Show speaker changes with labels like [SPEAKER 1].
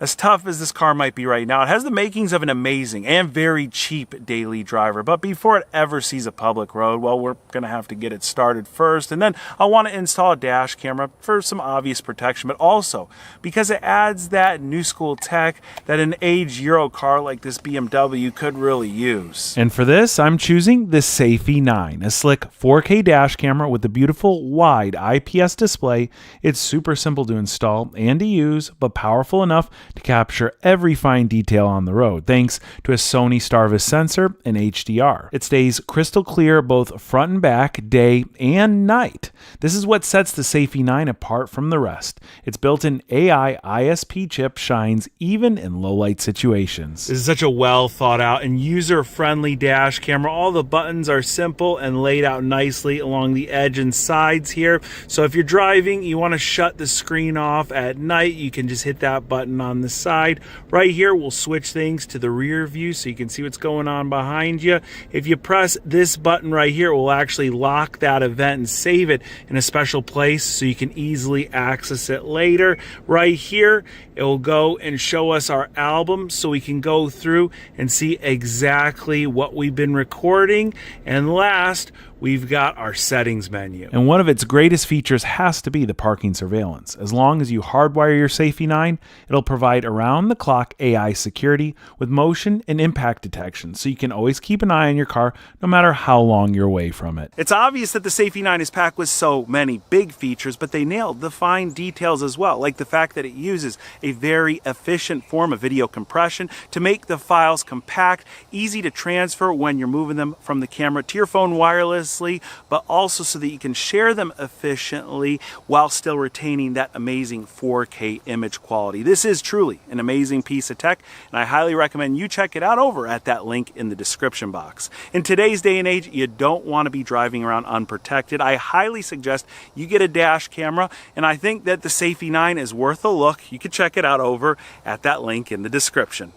[SPEAKER 1] As tough as this car might be right now, it has the makings of an amazing and very cheap daily driver. But before it ever sees a public road, well, we're gonna have to get it started first, and then I'll want to install a dash camera for some obvious protection, but also because it adds that new school tech that an aged Euro car like this BMW could really use. And for this, I'm choosing the SAFY9, a slick 4K dash camera with a beautiful wide IPS display. It's super simple to install and to use, but powerful enough to capture every fine detail on the road, thanks to a Sony STARVIS sensor and HDR. It stays crystal clear both front and back, day and night. This is what sets the SAFY9 apart from the rest. Its built-in AI ISP chip shines even in low-light situations. This is such a well thought out and user-friendly dash camera. All the buttons are simple and laid out nicely along the edge and sides here. So if you're driving, you want to shut the screen off at night, you can just hit that button on the side. Right here, we'll switch things to the rear view so you can see what's going on behind you. If you press this button right here, it will actually lock that event and save it in a special place so you can easily access it later. Right here, it will go and show us our album so we can go through and see exactly what we've been recording. And last, we've got our settings menu. And one of its greatest features has to be the parking surveillance. As long as you hardwire your SAFY9, it'll provide around-the-clock AI security with motion and impact detection, so you can always keep an eye on your car no matter how long you're away from it. It's obvious that the SAFY9 is packed with so many big features, but they nailed the fine details as well, like the fact that it uses a very efficient form of video compression to make the files compact, easy to transfer when you're moving them from the camera to your phone wireless, but also so that you can share them efficiently while still retaining that amazing 4K image quality. This is truly an amazing piece of tech, and I highly recommend you check it out over at that link in the description box. In today's day and age, you don't want to be driving around unprotected. I highly suggest you get a dash camera, and I think that the SAFY9 is worth a look. You can check it out over at that link in the description.